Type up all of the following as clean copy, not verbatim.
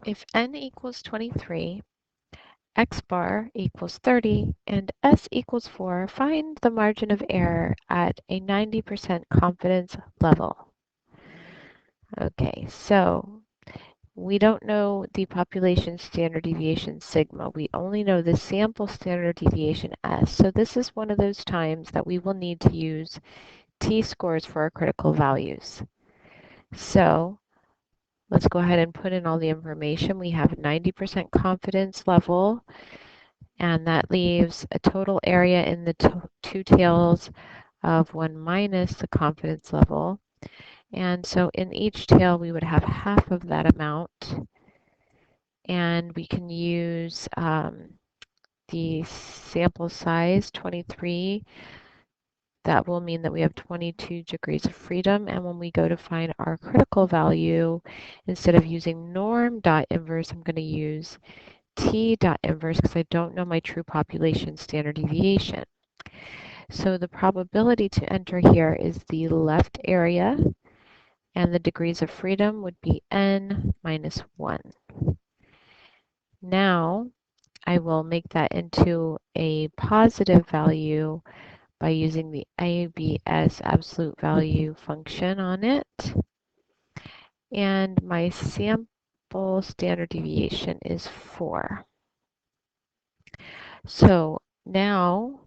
If n equals 23, x bar equals 30, and s equals 4, find the margin of error at a 90% confidence level. Okay, so we don't know the population standard deviation sigma. We only know the sample standard deviation s. So this is one of those times that we will need to use t-scores for our critical values. So let's go ahead and put in all the information. We have 90% confidence level, and that leaves a total area in the two tails of 1 minus the confidence level. And so in each tail, we would have half of that amount. And we can use the sample size, 23. That will mean that we have 22 degrees of freedom. And when we go to find our critical value, instead of using norm dot inverse, I'm going to use t dot inverse because I don't know my true population standard deviation. So the probability to enter here is the left area, and the degrees of freedom would be n minus 1. Now I will make that into a positive value by using the ABS absolute value function on it. And my sample standard deviation is 4. So now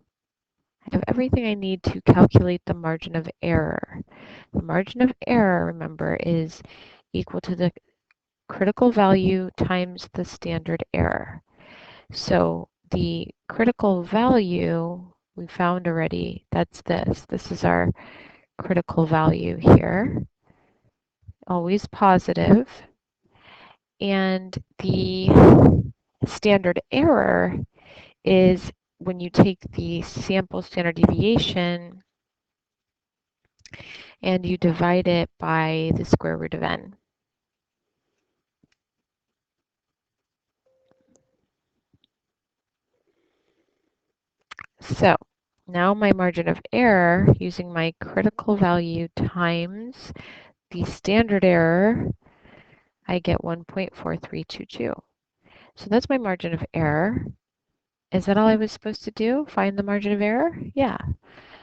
I have everything I need to calculate the margin of error. The margin of error, remember, is equal to the critical value times the standard error. So the critical value we found already, that's this. This is our critical value here, always positive. And the standard error is when you take the sample standard deviation and you divide it by the square root of n. So now my margin of error, using my critical value times the standard error, I get 1.4322. So that's my margin of error. Is that all I was supposed to do? Find the margin of error? Yeah.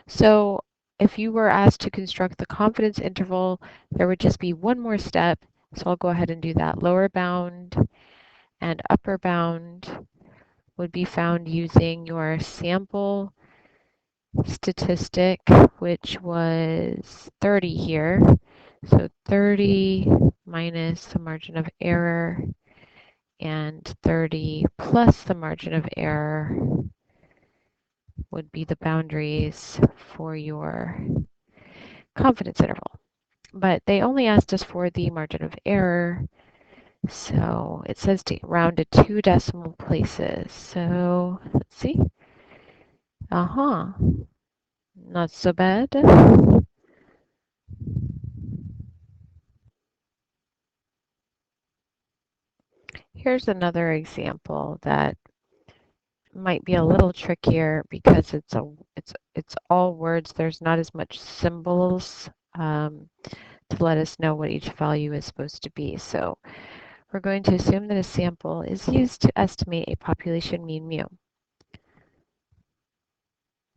So if you were asked to construct the confidence interval, there would just be one more step. So I'll go ahead and do that. Lower bound and upper bound would be found using your sample statistic, which was 30 here. So 30 minus the margin of error and 30 plus the margin of error would be the boundaries for your confidence interval. But they only asked us for the margin of error. So it says to round to 2 decimal places. So let's see. Not so bad. Here's another example that might be a little trickier because it's all words. There's not as much symbols to let us know what each value is supposed to be. So we're going to assume that a sample is used to estimate a population mean mu.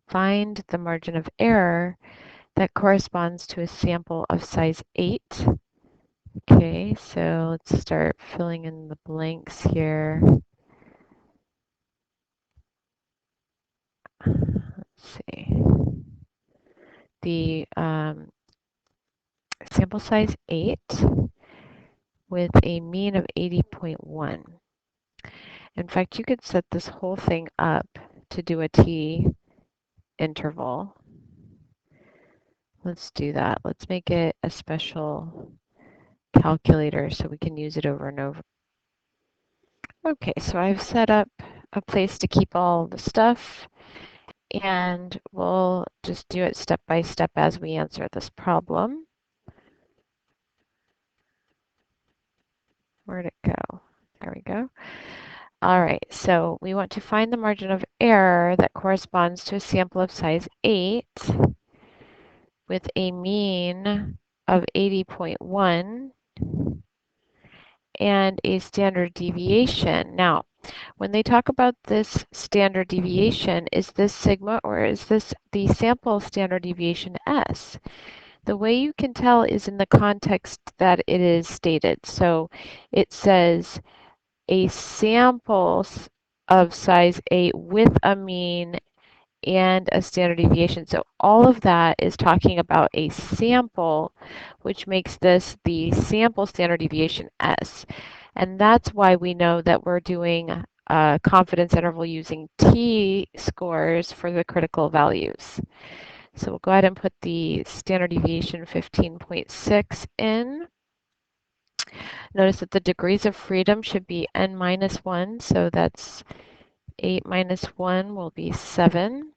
Find the margin of error that corresponds to a sample of size 8. Okay, so let's start filling in the blanks here. Let's see. The sample size 8 with a mean of 80.1. In fact, you could set this whole thing up to do a t interval. Let's do that. Let's make it a special calculator so we can use it over and over. Okay, so I've set up a place to keep all the stuff, and we'll just do it step by step as we answer this problem. Where'd it go? There we go. All right, so we want to find the margin of error that corresponds to a sample of size 8 with a mean of 80.1 and a standard deviation. Now, when they talk about this standard deviation, is this sigma or is this the sample standard deviation S? The way you can tell is in the context that it is stated. So it says a sample of size 8 with a mean and a standard deviation. So all of that is talking about a sample, which makes this the sample standard deviation S. And that's why we know that we're doing a confidence interval using t-scores for the critical values. So we'll go ahead and put the standard deviation 15.6 in. Notice that the degrees of freedom should be n minus 1, so that's 8 minus 1 will be 7.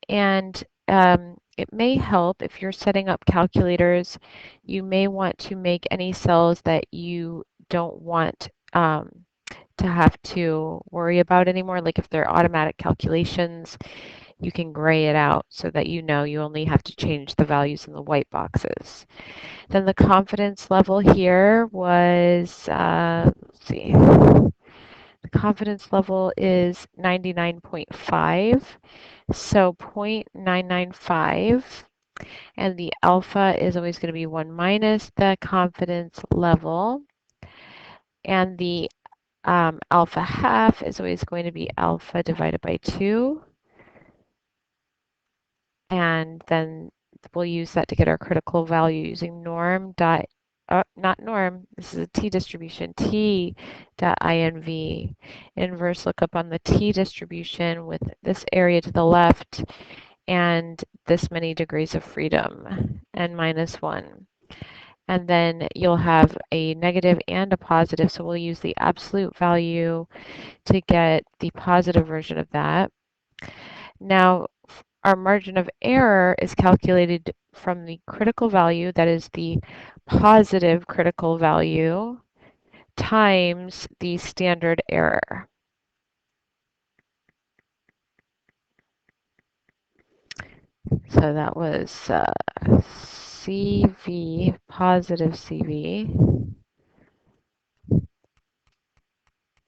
And it may help if you're setting up calculators, you may want to make any cells that you don't want to have to worry about anymore. Like if they're automatic calculations, you can gray it out so that you know you only have to change the values in the white boxes. Then the confidence level here was, let's see, the confidence level is 99.5. So 0.995, and the alpha is always going to be 1 minus the confidence level, and the alpha half is always going to be alpha divided by 2, and then we'll use that to get our critical value using norm dot, not norm, this is a t-distribution, t dot inv, inverse lookup on the t-distribution with this area to the left and this many degrees of freedom, n minus 1. And then you'll have a negative and a positive, so we'll use the absolute value to get the positive version of that. Now, our margin of error is calculated from the critical value, that is the positive critical value, times the standard error. So that was CV, positive CV,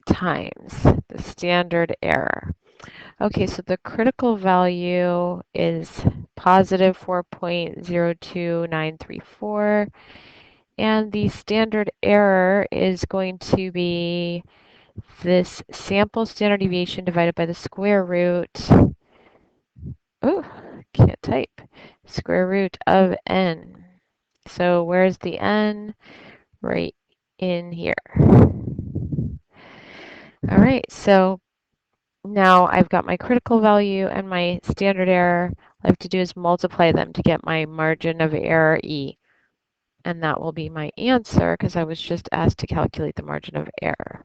times the standard error. Okay, so the critical value is positive 4.02934, and the standard error is going to be this sample standard deviation divided by the square root, oh, can't type, square root of n. So where's the n? Right in here. All right, so now I've got my critical value and my standard error. All I have to do is multiply them to get my margin of error E. And that will be my answer because I was just asked to calculate the margin of error.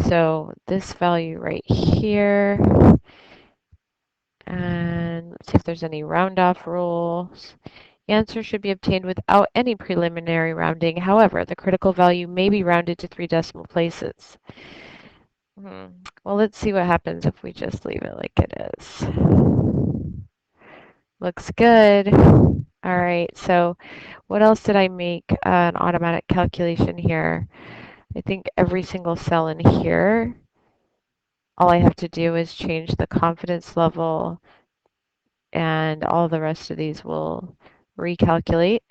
So this value right here, and let's see if there's any round off rules. Answer should be obtained without any preliminary rounding. However, the critical value may be rounded to 3 decimal places. Well, let's see what happens if we just leave it like it is. Looks good. All right, so what else did I make an automatic calculation here? I think every single cell in here, all I have to do is change the confidence level, and all the rest of these will recalculate.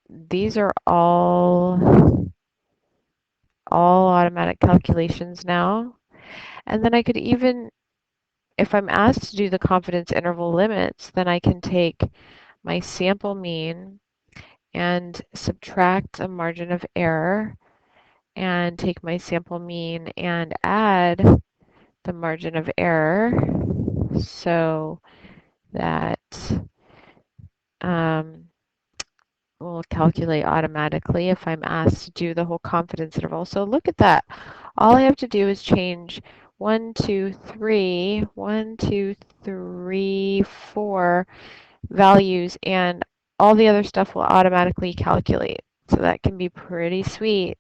These are all automatic calculations now. And then I could even, if I'm asked to do the confidence interval limits, then I can take my sample mean and subtract a margin of error and take my sample mean and add the margin of error so that will calculate automatically if I'm asked to do the whole confidence interval. So look at that. All I have to do is change 1, 2, 3, 1, 2, 3, 4 values, and all the other stuff will automatically calculate. So that can be pretty sweet.